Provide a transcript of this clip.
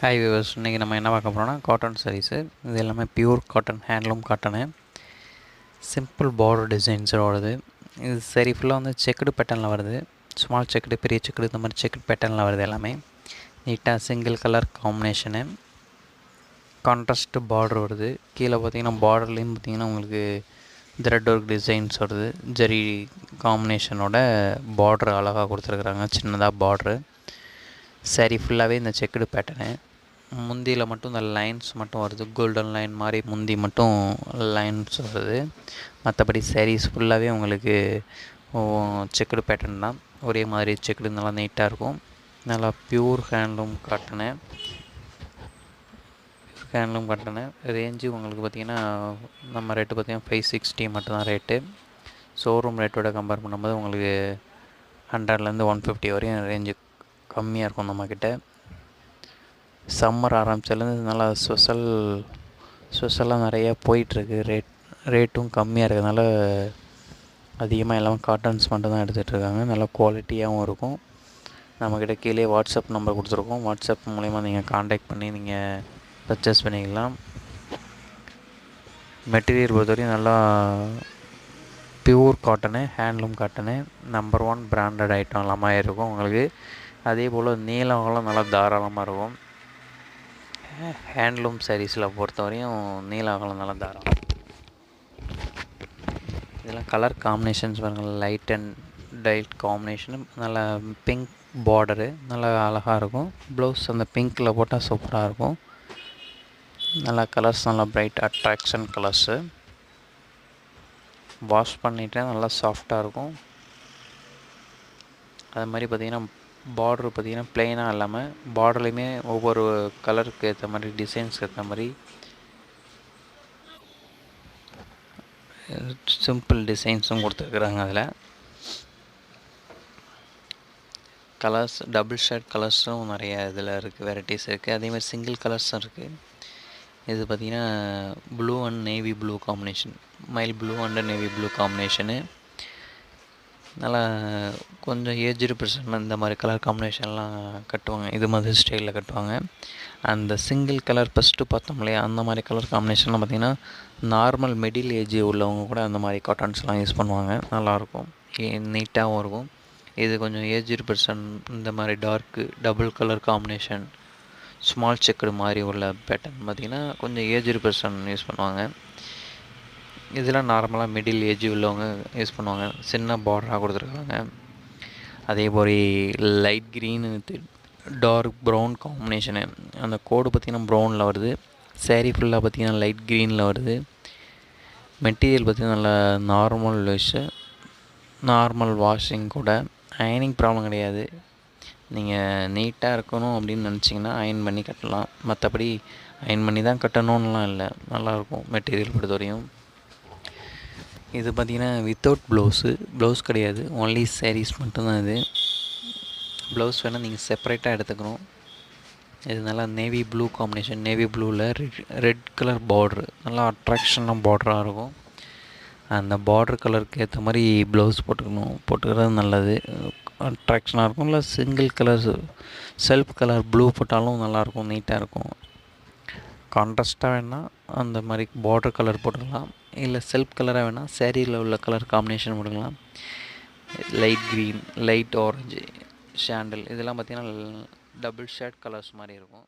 Hi viewers, இன்றைக்கி நம்ம என்ன பார்க்க போகிறோம்னா காட்டன் சாரீஸு. இது எல்லாமே pure cotton, handloom cotton, simple border டிசைன்ஸோட வருது. இது சரி ஃபுல்லாக வந்து செக்குடு பேட்டர்னில் வருது. ஸ்மால் செக்குடு, பெரிய செக்குடு, இந்த மாதிரி செக்குடு பேட்டர்னில் வருது. எல்லாமே நீட்டாக single colour combination, contrast border வருது. கீழே பார்த்தீங்கன்னா பார்டர்லேயும் பார்த்தீங்கன்னா உங்களுக்கு த்ரெட் ஒர்க் டிசைன்ஸ் வருது. ஜரி காம்பினேஷனோட பார்டர் அழகாக கொடுத்துருக்குறாங்க, சின்னதாக பார்ட்ரு. சாரீ ஃபுல்லாகவே இந்த செக்குடு பேட்டர்னு. முந்தியில் மட்டும் இந்த லைன்ஸ் மட்டும் வருது, கோல்டன் லைன் மாதிரி முந்தி மட்டும் லைன்ஸ் வருது. மற்றபடி சாரீஸ் ஃபுல்லாகவே உங்களுக்கு செக்குடு பேட்டர்ன் தான். ஒரே மாதிரி செக்குடு நல்லா நீட்டாக இருக்கும். நல்லா பியூர் ஹேண்ட்லூம் காட்டனு. ரேஞ்சு உங்களுக்கு பார்த்திங்கன்னா நம்ம ரேட்டு பார்த்திங்கன்னா 560 மட்டும்தான் ரேட்டு. ஷோரூம் ரேட்டோட கம்பேர் பண்ணும்போது உங்களுக்கு 100லேருந்து 150 வரையும் ரேஞ்சு கம்மியாக இருக்கும் நம்மக்கிட்ட. சம்மர் ஆரம்பிச்சதுலேருந்து நல்லா ஸ்பெஷலாக நிறையா போயிட்டுருக்கு. ரேட்டும் கம்மியாக இருக்கிறதுனால அதிகமாக எல்லாமே காட்டன்ஸ் மட்டும் தான் எடுத்துகிட்ருக்காங்க. நல்லா குவாலிட்டியாகவும் இருக்கும். நம்மக்கிட்ட கீழே வாட்ஸ்அப் நம்பர் கொடுத்துருக்கோம். வாட்ஸ்அப் மூலிமா நீங்கள் காண்டாக்ட் பண்ணி நீங்கள் பர்ச்சேஸ் பண்ணிக்கலாம். மெட்டீரியல் பொறுத்தவரையும் நல்லா pure cotton, handloom cotton, number 1 branded item எல்லாமே இருக்கும் உங்களுக்கு. அதே போல் நீளம் நல்லா தாராளமாக இருக்கும். ஹேண்ட்லூம் சாரீஸில் பொறுத்தவரையும் நீளம் நல்லா தாராளம். இதெல்லாம் கலர் காம்பினேஷன்ஸ் பாருங்கள், லைட் அண்ட் டைட் காம்பினேஷனு, நல்லா பிங்க் பார்டரு, நல்லா அழகாக இருக்கும். ப்ளவுஸ் அந்த பிங்க்கில் போட்டால் சூப்பராக இருக்கும். நல்லா கலர்ஸ் நல்லா பிரைட் அட்ராக்ஷன் கலர்ஸு. வாஷ் பண்ணிவிட்டு நல்லா சாஃப்டாக இருக்கும். அது மாதிரி பார்த்திங்கன்னா பார்ட்ரு பார்த்திங்கன்னா ப்ளெயினாக இல்லாமல் பார்டர்லையுமே ஒவ்வொரு கலருக்கு ஏற்ற மாதிரி, டிசைன்ஸ்க்கு ஏற்ற மாதிரி சிம்பிள் டிசைன்ஸும் கொடுத்துருக்குறாங்க. அதில் கலர்ஸ் டபுள் ஷேட் கலர்ஸும் நிறைய இதில் இருக்குது, வெரைட்டிஸ் இருக்குது. அதேமாதிரி சிங்கிள் கலர்ஸும் இருக்குது. இது பார்த்திங்கன்னா blue and navy blue combination, mile blue and navy blue combination. நல்லா கொஞ்சம் ஏஜ்டு பர்சன் இந்த மாதிரி கலர் காம்பினேஷன்லாம் கட்டுவாங்க, இது மாதிரி ஸ்டைலில் கட்டுவாங்க. அந்த சிங்கிள் கலர் ஃபஸ்ட்டு பார்த்தோம் இல்லையா, அந்த மாதிரி கலர் காம்பினேஷன்லாம் பார்த்திங்கன்னா நார்மல் மிடில் ஏஜ் உள்ளவங்க கூட அந்த மாதிரி காட்டன்ஸ்லாம் யூஸ் பண்ணுவாங்க. நல்லாயிருக்கும், நீட்டாகவும் இருக்கும். இது கொஞ்சம் ஏஜ்டு பர்சன் இந்த மாதிரி dark double colour combination, small checked மாதிரி உள்ள பேட்டர்ன் பார்த்திங்கன்னா கொஞ்சம் ஏஜ்டு பர்சன் யூஸ் பண்ணுவாங்க. இதெல்லாம் நார்மலாக மிடில் ஏஜ் உள்ளவங்க யூஸ் பண்ணுவாங்க. சின்ன பார்டராக கொடுத்துருக்காங்க. அதே போல் light green with dark brown combination. அந்த கோடு பார்த்திங்கன்னா ப்ரௌனில் வருது. சாரீ ஃபுல்லாக பார்த்திங்கன்னா லைட் க்ரீனில் வருது. மெட்டீரியல் பார்த்திங்கன்னா நல்லா நார்மல் வாஷு, நார்மல் வாஷிங் கூட. அயனிங் ப்ராப்ளம் கிடையாது. நீங்கள் நீட்டாக இருக்கணும் அப்படின்னு நினச்சிங்கன்னா அயன் பண்ணி கட்டலாம். மற்றபடி அயன் பண்ணி தான் கட்டணும்லாம் இல்லை, நல்லாயிருக்கும் மெட்டீரியல் பொறுத்தவரையும். இது பார்த்திங்கன்னா வித்தவுட் ப்ளவுஸ் கிடையாது, ஒன்லி சாரீஸ் மட்டும்தான். இது ப்ளவுஸ் வேணால் நீங்கள் செப்பரேட்டாக எடுத்துக்கணும். இது நல்லா நேவி ப்ளூ காம்பினேஷன், நேவி ப்ளூவில் ரெட் கலர் பார்ட்ரு, நல்லா அட்ராக்ஷனாக பார்டராக இருக்கும். அந்த பார்டர் கலருக்கு ஏற்ற மாதிரி ப்ளவுஸ் போட்டுக்கிறது நல்லது, அட்ராக்ஷனாக இருக்கும். இல்லை single colour self colour blue போட்டாலும் நல்லாயிருக்கும், நீட்டாக இருக்கும். கான்ட்ராஸ்ட்டாக வேணால் அந்த மாதிரி பார்டர் கலர் போட்டுக்கலாம். இல்லை செல்ஃப் கலராக வேணால் சேரீயில் உள்ள கலர் காம்பினேஷன் போட்டுக்கலாம். Light green, light orange, sandal, இதெல்லாம் பார்த்திங்கன்னா டபுள் ஷேட் கலர்ஸ் மாதிரி இருக்கும்.